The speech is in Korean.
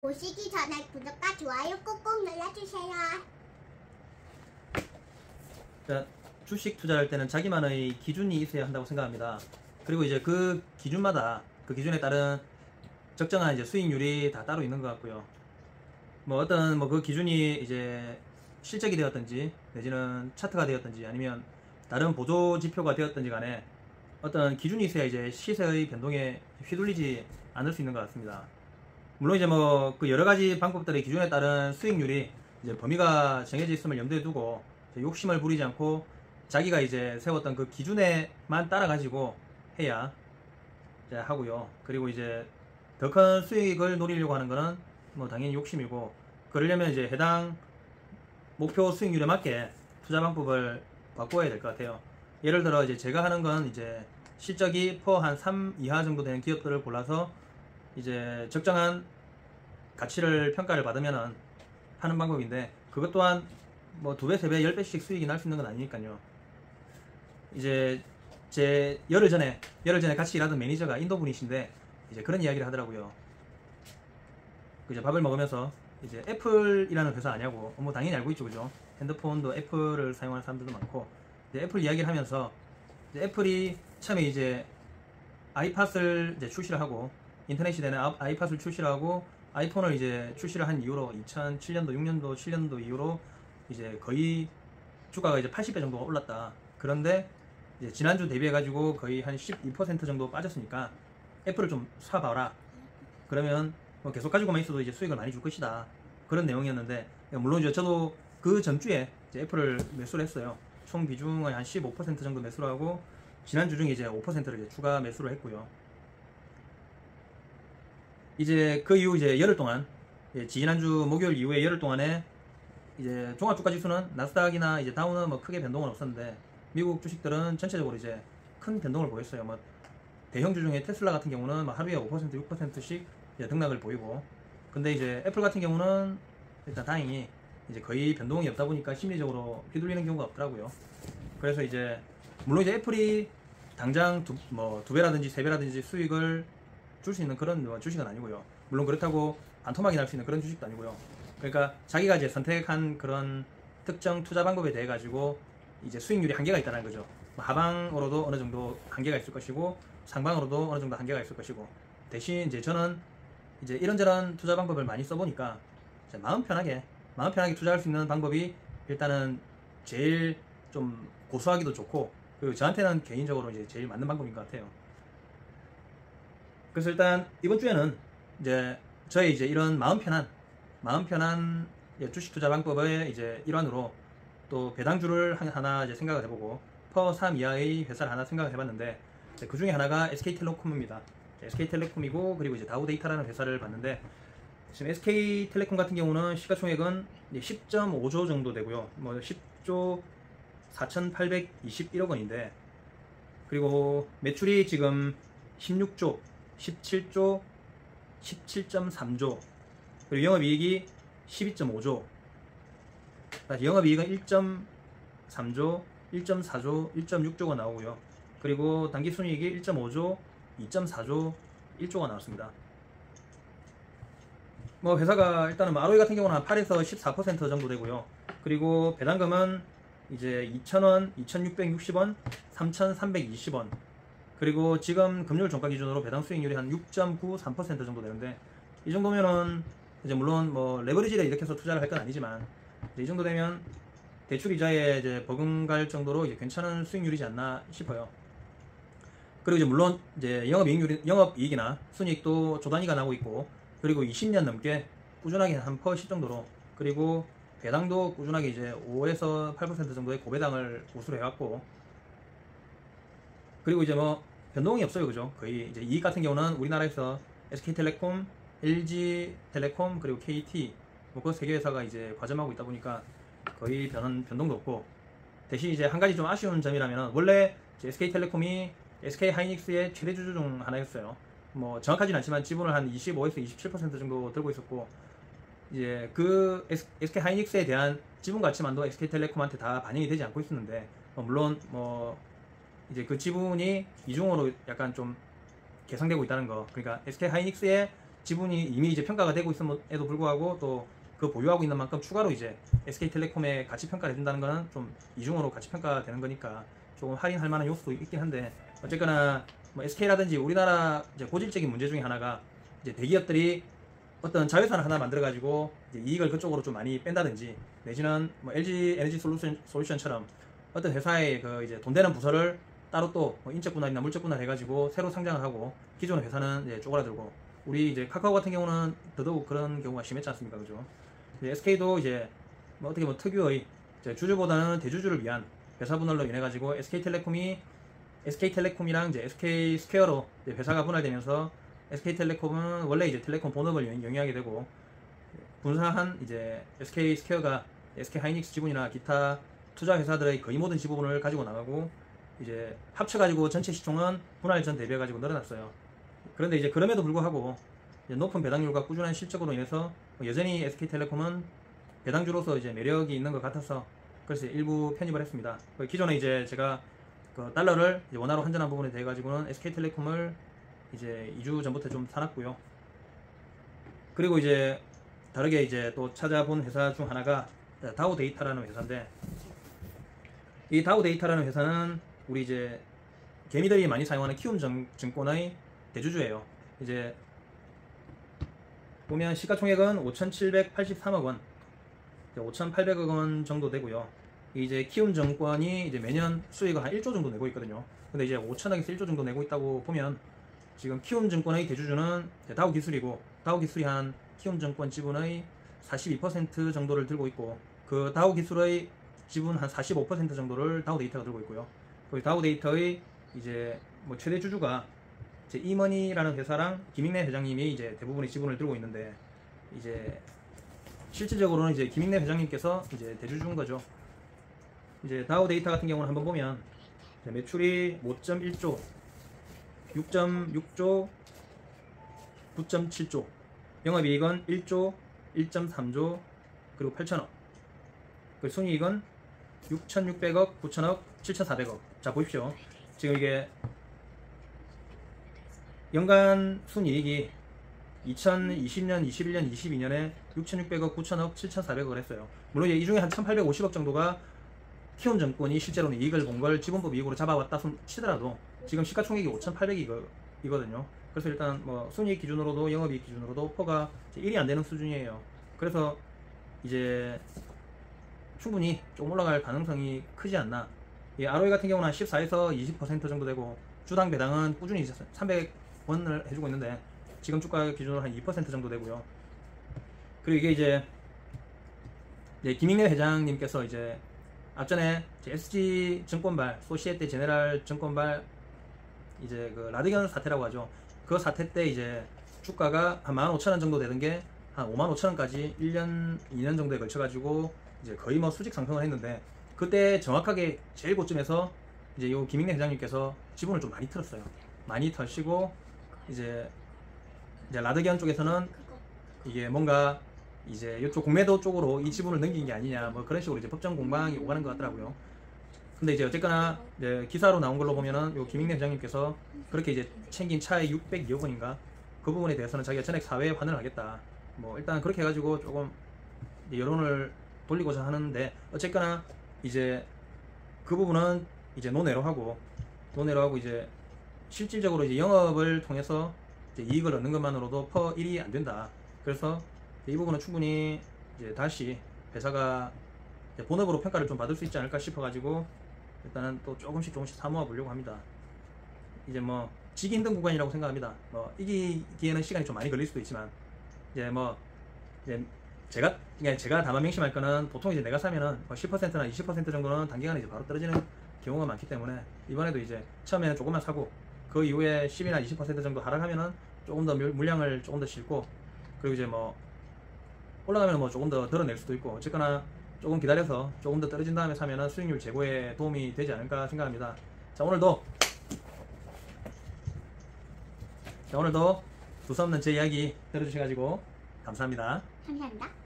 보시기 전에 구독과 좋아요 꾹꾹 눌러주세요. 자, 주식 투자할 때는 자기만의 기준이 있어야 한다고 생각합니다. 그리고 이제 그 기준마다 그 기준에 따른 적정한 이제 수익률이 다 따로 있는 것 같고요. 뭐 어떤 그 기준이 이제 실적이 되었든지 내지는 차트가 되었든지 아니면 다른 보조 지표가 되었든지 간에 어떤 기준이 있어야 이제 시세의 변동에 휘둘리지 않을 수 있는 것 같습니다. 물론 이제 그 여러 가지 방법들의 기준에 따른 수익률이 이제 범위가 정해져 있음을 염두에 두고 욕심을 부리지 않고 자기가 이제 세웠던 그 기준에만 따라 가지고 해야 이제 하고요. 그리고 이제 더 큰 수익을 노리려고 하는 거는 당연히 욕심이고, 그러려면 이제 해당 목표 수익률에 맞게 투자 방법을 바꿔야 될 것 같아요. 예를 들어 이제 제가 하는 건 이제 실적이 퍼 한 3 이하 정도 되는 기업들을 골라서 이제 적정한 가치를 평가를 받으면은 하는 방법인데, 그것 또한 2배, 3배, 10배씩 수익이 날 수 있는 건 아니니까요. 이제 제 열흘 전에 같이 일하던 매니저가 인도분이신데 이제 그런 이야기를 하더라고요. 이제 밥을 먹으면서 이제 애플이라는 회사 아냐고. 당연히 알고 있죠, 그죠? 핸드폰도 애플을 사용하는 사람들도 많고, 이제 애플 이야기를 하면서 이제 애플이 처음에 이제 아이팟을 이제 출시를 하고, 인터넷 시대는 아이팟을 출시를 하고 아이폰을 이제 출시를 한 이후로 2007년도, 6년도, 7년도 이후로 이제 거의 주가가 이제 80배 정도가 올랐다. 그런데 이제 지난주 대비해가지고 거의 한 12% 정도 빠졌으니까 애플을 좀 사봐라. 그러면 계속 가지고만 있어도 이제 수익을 많이 줄 것이다. 그런 내용이었는데, 물론 이제 저도 그 전주에 이제 애플을 매수를 했어요. 총 비중의 한 15% 정도 매수를 하고, 지난주 중에 이제 5%를 이제 추가 매수를 했고요. 이제 그 이후 이제 열흘 동안, 지난주 목요일 이후에 열흘 동안에 이제 종합주가지수는 나스닥이나 이제 다우는 크게 변동은 없었는데, 미국 주식들은 전체적으로 이제 큰 변동을 보였어요. 대형주 중에 테슬라 같은 경우는 하루에 5%, 6%씩 등락을 보이고, 근데 이제 애플 같은 경우는 일단 다행히 이제 거의 변동이 없다 보니까 심리적으로 휘둘리는 경우가 없더라고요. 그래서 이제 물론 이제 애플이 당장 두 배라든지 세 배라든지 수익을 줄 수 있는 그런 주식은 아니고요. 물론 그렇다고 반토막이 날 수 있는 그런 주식도 아니고요. 그러니까 자기가 이제 선택한 그런 특정 투자 방법에 대해 가지고 이제 수익률이 한계가 있다는 거죠. 하방으로도 어느 정도 한계가 있을 것이고, 상방으로도 어느 정도 한계가 있을 것이고, 대신 이제 저는 이제 이런저런 투자 방법을 많이 써보니까 이제 마음 편하게 투자할 수 있는 방법이 일단은 제일 좀 고수하기도 좋고, 그리고 저한테는 개인적으로 이제 제일 맞는 방법인 것 같아요. 그래서 일단 이번 주에는 이제 저의 이제 이런 마음 편한 주식 투자 방법의 이제 일환으로 또 배당주를 하나 이제 생각을 해보고, 퍼 3 이하의 회사를 하나 생각을 해봤는데, 그 중에 하나가 SK텔레콤입니다. SK텔레콤이고, 그리고 이제 다우데이터라는 회사를 봤는데, 지금 SK텔레콤 같은 경우는 시가총액은 10.5조 정도 되고요. 10조 4,821억 원인데, 그리고 매출이 지금 16조, 17조, 17.3조, 그리고 영업이익이 12.5조, 영업이익은 1.3조, 1.4조, 1.6조가 나오고요. 그리고 당기순이익이 1.5조, 2.4조, 1조가 나왔습니다. 회사가 일단은 ROE 같은 경우는 한 8에서 14% 정도 되고요. 그리고 배당금은 이제 2,000원, 2,660원, 3,320원. 그리고 지금 금요일 종가 기준으로 배당 수익률이 한 6.93% 정도 되는데, 이 정도면은 이제 물론 레버리지를 이렇게 해서 투자를 할 건 아니지만, 이 정도 되면 대출 이자에 이제 버금갈 정도로 이제 괜찮은 수익률이지 않나 싶어요. 그리고 이제 물론 이제 영업이익이나 순이익도 조 단위가 나오고 있고, 그리고 20년 넘게 꾸준하게 한 퍼 10 정도로, 그리고 배당도 꾸준하게 이제 5에서 8% 정도의 고배당을 우수로 해왔고, 그리고 이제 변동이 없어요, 그죠? 거의 이제 이익 같은 경우는 우리나라에서 SK텔레콤, LG텔레콤, 그리고 KT 그 세 개 회사가 이제 과점하고 있다 보니까 거의 변동도 없고, 대신 이제 한 가지 좀 아쉬운 점이라면, 원래 SK텔레콤이 SK하이닉스의 최대 주주 중 하나였어요. 정확하진 않지만 지분을 한 25에서 27% 정도 들고 있었고, 이제 그 SK하이닉스에 대한 지분 가치만도 SK텔레콤한테 다 반영이 되지 않고 있었는데, 물론 이제 그 지분이 이중으로 약간 좀 계상되고 있다는 거. 그러니까 SK하이닉스의 지분이 이미 이제 평가가 되고 있음에도 불구하고 또 그 보유하고 있는 만큼 추가로 이제 SK텔레콤의 가치 평가를 해준다는 거는 좀 이중으로 가치 평가되는 거니까 조금 할인할 만한 요소도 있긴 한데, 어쨌거나 뭐 SK라든지 우리나라 이제 고질적인 문제 중에 하나가 이제 대기업들이 어떤 자회사를 하나 만들어 가지고 이익을 그쪽으로 좀 많이 뺀다든지, 내지는 뭐 LG 에너지 솔루션처럼 어떤 회사의 그 이제 돈 되는 부서를 따로 또뭐 인적 분할이나 물적 분할 해가지고 새로 상장을 하고 기존의 회사는 이제 쪼그라들고, 우리 이제 카카오 같은 경우는 더더욱 그런 경우가 심했지 않습니까, 그죠? SK도 이제 뭐 어떻게 보면 특유의 이제 주주보다는 대주주를 위한 회사 분할로 인해 가지고 SK텔레콤이랑 이제 SK스퀘어로 이제 회사가 분할되면서, SK텔레콤은 원래 이제 텔레콤 본업을 영위하게 되고, 분사한 이제 SK스퀘어가 SK하이닉스 지분이나 기타 투자 회사들의 거의 모든 지분을 가지고 나가고, 이제 합쳐가지고 전체 시총은 분할 전 대비해가지고 늘어났어요. 그런데 이제 그럼에도 불구하고 이제 높은 배당률과 꾸준한 실적으로 인해서 여전히 SK텔레콤은 배당주로서 이제 매력이 있는 것 같아서 그래서 일부 편입을 했습니다. 기존에 이제 제가 그 달러를 이제 원화로 환전한 부분에 대해 가지고는 SK텔레콤을 이제 2주 전부터 좀 사놨고요. 그리고 이제 다르게 이제 또 찾아본 회사 중 하나가 다우데이터라는 회사인데, 이 다우데이터라는 회사는 우리 이제 개미들이 많이 사용하는 키움증권의 대주주예요. 이제 보면 시가총액은 5,783억 원, 5,800억 원 정도 되고요. 이제 키움증권이 이제 매년 수익을 한 1조 정도 내고 있거든요. 근데 이제 5천억에서 1조 정도 내고 있다고 보면, 지금 키움증권의 대주주는 다우기술이고, 다우기술이 한 키움증권 지분의 42% 정도를 들고 있고, 그 다우기술의 지분 한 45% 정도를 다우데이터가 들고 있고요. 그 다우데이터의 이제 뭐 최대 주주가 이제 이머니라는 회사랑 김익래 회장님이 이제 대부분의 지분을 들고 있는데, 이제 실질적으로는 이제 김익래 회장님께서 이제 대주주인 거죠. 이제 다우데이터 같은 경우는 한번 보면 매출이 5.1조, 6.6조, 9.7조, 영업이익은 1조, 1.3조, 그리고 8천억, 그 순이익은 6,600억, 9천억, 7,400억. 자, 보십시오. 지금 이게 연간 순이익이 2020년, 21년, 22년에 6,600억, 9천억, 7,400억을 했어요. 물론 이 중에 한 1,850억 정도가 키움증권이 실제로는 이익을 본 걸 지분법 이익으로 잡아왔다 치더라도 지금 시가총액이 5,800억이거든요. 그래서 일단 뭐 순이익 기준으로도 영업이익 기준으로도 퍼가 1이 안 되는 수준이에요. 그래서 이제 충분히 좀 올라갈 가능성이 크지 않나. 이 ROE 같은 경우는 한 14에서 20% 정도 되고, 주당 배당은 꾸준히 300원을 해주고 있는데 지금 주가 기준으로 한 2% 정도 되고요. 그리고 이게 이제 김익래 회장님께서 이제 앞전에 SG증권발, 소시에테 제네랄 증권발 이제 그 라드견 사태라고 하죠. 그 사태 때 이제 주가가 한 15,000원 정도 되던 게 한 55,000원까지 1년, 2년 정도에 걸쳐가지고 이제 거의 뭐 수직 상승을 했는데, 그때 정확하게 제일 고점에서 이제 요 김익래 회장님께서 지분을 좀 많이 틀었어요. 많이 털시고 이제 라드견 쪽에서는 이게 뭔가 이제 이쪽 공매도 쪽으로 이 지분을 넘긴 게 아니냐, 뭐 그런 식으로 이제 법정 공방이 오가는 것 같더라고요. 근데 이제 어쨌거나 이제 기사로 나온 걸로 보면은 요 김익래 회장님께서 그렇게 이제 챙긴 차액 602억 원인가, 그 부분에 대해서는 자기가 전액 사회에 환원을 하겠다. 뭐 일단 그렇게 해가지고 조금 여론을 돌리고자 하는데, 어쨌거나 이제 그 부분은 이제 논외로 하고 이제 실질적으로 이제 영업을 통해서 이제 이익을 얻는 것만으로도 퍼 1이 안 된다. 그래서 이 부분은 충분히 이제 다시 회사가 이제 본업으로 평가를 좀 받을 수 있지 않을까 싶어가지고 일단은 또 조금씩 사모아 보려고 합니다. 이제 뭐 지기 힘든 구간이라고 생각합니다. 뭐 이기기에는 시간이 좀 많이 걸릴 수도 있지만, 이제 뭐 이제 제가 다만 명심할 거는, 보통 이제 내가 사면은 뭐 10%나 20% 정도는 단기간에 이제 바로 떨어지는 경우가 많기 때문에, 이번에도 이제 처음에는 조금만 사고 그 이후에 10이나 20% 정도 하락하면은 조금 더 물량을 조금 더 싣고, 그리고 이제 뭐 올라가면 뭐 조금 더 덜어낼 수도 있고, 어쨌거나 조금 기다려서 조금 더 떨어진 다음에 사면은 수익률 제고에 도움이 되지 않을까 생각합니다. 자, 오늘도 두서없는 제 이야기 들어주셔가지고 감사합니다. 감사합니다.